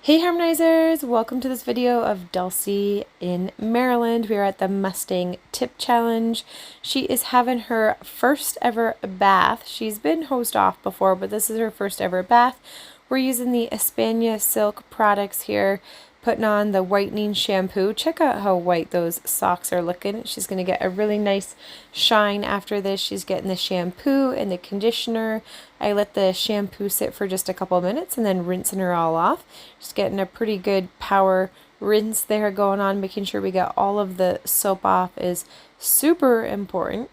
Hey Harmonizers! Welcome to this video of Dulcie in Maryland. We are at the Mustang TIP Challenge. She is having her first ever bath. She's been hosed off before, but this is her first ever bath. We're using the Espana Silk products here, putting on the whitening shampoo. Check out how white those socks are looking. She's going to get a really nice shine after this. She's getting the shampoo and the conditioner. I let the shampoo sit for just a couple of minutes and then rinsing her all off. Just getting a pretty good power rinse there going on, making sure we got all of the soap off is super important.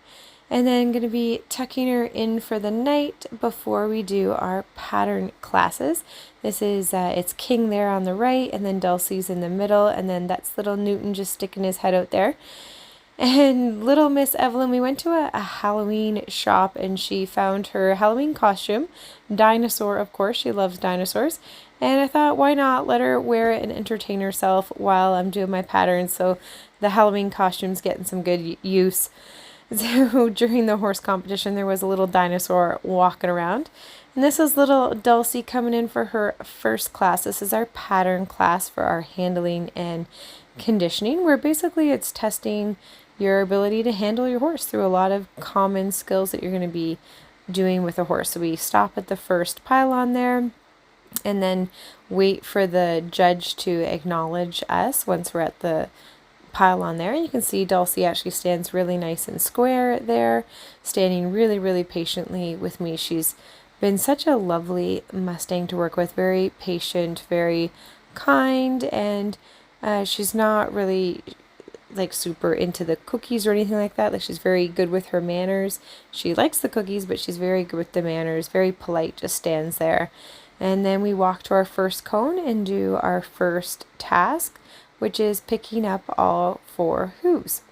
And then going to be tucking her in for the night before we do our pattern classes. This is, it's King there on the right, and then Dulcie's in the middle, and then that's little Newton just sticking his head out there. And little Miss Evelyn, we went to a Halloween shop and she found her Halloween costume. Dinosaur, of course, she loves dinosaurs. And I thought, why not let her wear it and entertain herself while I'm doing my patterns, so the Halloween costume's getting some good use. So during the horse competition, there was a little dinosaur walking around. And this is little Dulcie coming in for her first class. This is our pattern class for our handling and conditioning, where basically it's testing your ability to handle your horse through a lot of common skills that you're going to be doing with a horse. So we stop at the first pylon there and then wait for the judge to acknowledge us once we're at the pylon there. And you can see Dulcie actually stands really nice and square there, standing really patiently with me. She's been such a lovely Mustang to work with, very patient, very kind, and she's not really like super into the cookies or anything like that. Like, she's very good with her manners. She likes the cookies, but she's very good with the manners, very polite, just stands there. And then we walk to our first cone and do our first task, which is picking up all 4 hooves,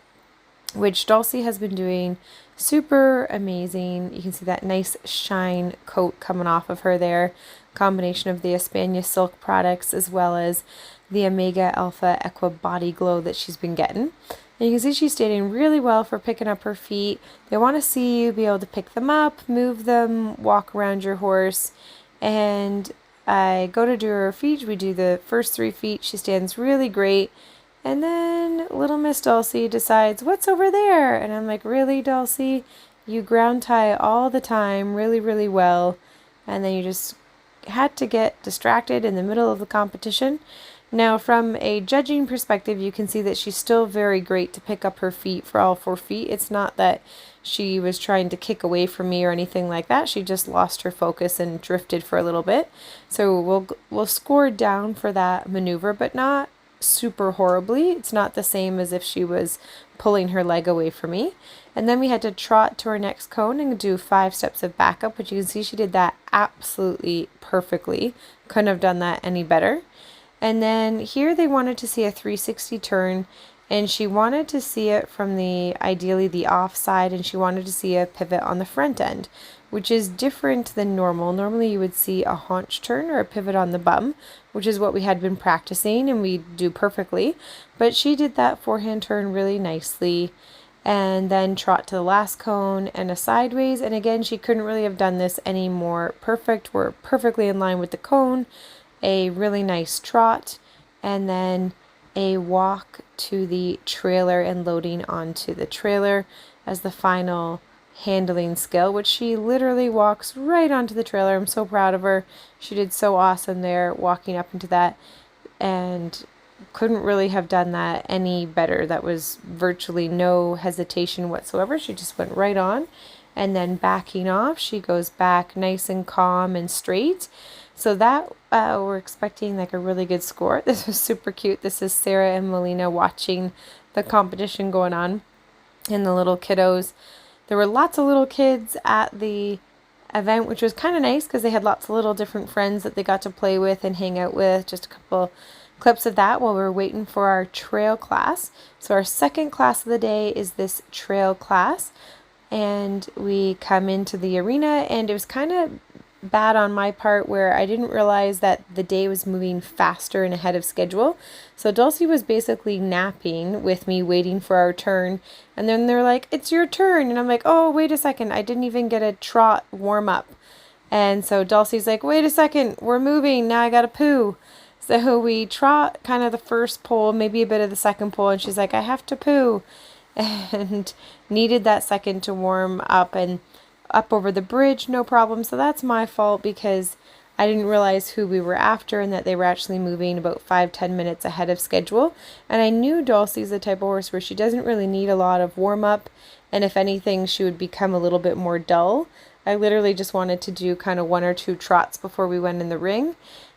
which Dulcie has been doing super amazing. You can see that nice shine coat coming off of her there. Combination of the Espana Silk products as well as the Omega Alpha Equa Body Glow that she's been getting. And you can see she's standing really well for picking up her feet. They want to see you be able to pick them up, move them, walk around your horse. And I go to do her feet. We do the first 3 feet. She stands really great. And then little Miss Dulcie decides, what's over there? And I'm like, really, Dulcie? You ground tie all the time really well. And then you just had to get distracted in the middle of the competition. Now, from a judging perspective, you can see that she's still very great to pick up her feet for all 4 feet. It's not that she was trying to kick away from me or anything like that. She just lost her focus and drifted for a little bit. So we'll score down for that maneuver, but not super horribly. It's not the same as if she was pulling her leg away from me. And then we had to trot to our next cone and do 5 steps of backup, which you can see she did that absolutely perfectly. Couldn't have done that any better. And then here they wanted to see a 360 turn, and she wanted to see it from ideally the off side, and she wanted to see a pivot on the front end, which is different than normal. Normally you would see a haunch turn or a pivot on the bum, which is what we had been practicing and we do perfectly. But she did that forehand turn really nicely, and then trot to the last cone and a sideways. And again, she couldn't really have done this any more perfect. We're perfectly in line with the cone. A really nice trot, and then a walk to the trailer and loading onto the trailer as the final handling skill, which she literally walks right onto the trailer. I'm so proud of her. She did so awesome there walking up into that, and couldn't really have done that any better. That was virtually no hesitation whatsoever. She just went right on, and then backing off, she goes back nice and calm and straight. So that we're expecting like a really good score. This was super cute. This is Sarah and Melina watching the competition going on, and the little kiddos. There were lots of little kids at the event, which was kind of nice because they had lots of little different friends that they got to play with and hang out with. Just a couple clips of that while we were waiting for our trail class. So our second class of the day is this trail class, and we come into the arena, and it was kind of bad on my part where I didn't realize that the day was moving faster and ahead of schedule. So Dulcie was basically napping with me, waiting for our turn, and then they're like, it's your turn, and I'm like, oh, wait a second, I didn't even get a trot warm up. And so Dulcie's like, wait a second, we're moving, now I gotta poo. So we trot kind of the first pole, maybe a bit of the second pole, and she's like, I have to poo, and needed that second to warm up, and up over the bridge, no problem. So that's my fault because I didn't realize who we were after and that they were actually moving about 5-10 minutes ahead of schedule. And I knew Dulcie's the type of horse where she doesn't really need a lot of warm up, and if anything, she would become a little bit more dull. I literally just wanted to do kind of 1 or 2 trots before we went in the ring,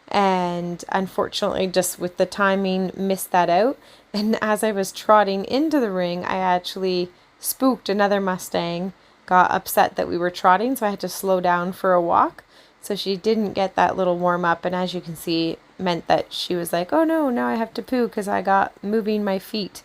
and unfortunately, just with the timing, missed that out. And as I was trotting into the ring, I actually spooked another Mustang, got upset that we were trotting, so I had to slow down for a walk. So she didn't get that little warm up, and as you can see, meant that she was like, oh no, now I have to poo because I got moving my feet.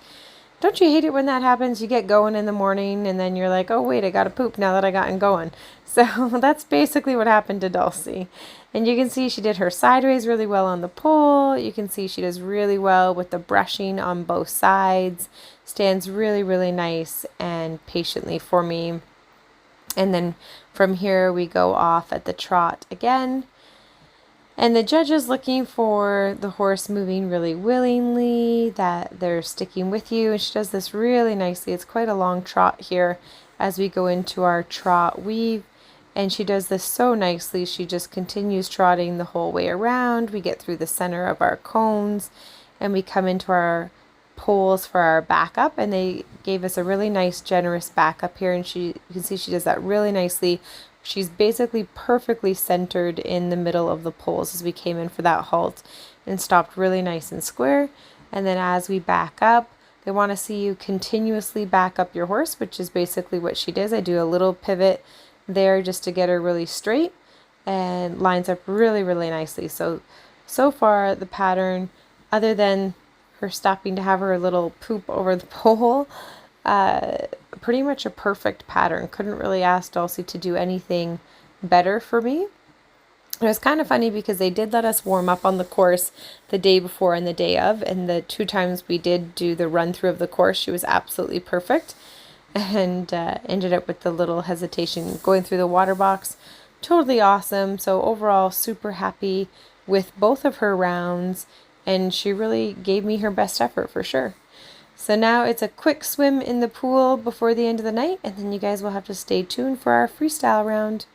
Don't you hate it when that happens? You get going in the morning and then you're like, oh wait, I gotta poop now that I gotten going. So that's basically what happened to Dulcie. And you can see she did her sideways really well on the pole. You can see she does really well with the brushing on both sides. Stands really, really nice and patiently for me. And then from here we go off at the trot again. And the judge is looking for the horse moving really willingly, that they're sticking with you. And she does this really nicely. It's quite a long trot here as we go into our trot weave. And she does this so nicely. She just continues trotting the whole way around. We get through the center of our cones and we come into our poles for our backup. And they gave us a really nice, generous backup here. And you can see she does that really nicely. She's basically perfectly centered in the middle of the poles as we came in for that halt and stopped really nice and square. And then as we back up, they want to see you continuously back up your horse, which is basically what she does. I do a little pivot there just to get her really straight and lines up really, really nicely. So far the pattern, other than her stopping to have her little poop over the pole, pretty much a perfect pattern. Couldn't really ask Dulcie to do anything better for me. It was kind of funny because they did let us warm up on the course the day before and the day of, and the 2 times we did do the run through of the course, she was absolutely perfect, and ended up with the little hesitation going through the water box. Totally awesome. So overall, super happy with both of her rounds, and she really gave me her best effort for sure. So now it's a quick swim in the pool before the end of the night, and then you guys will have to stay tuned for our freestyle round.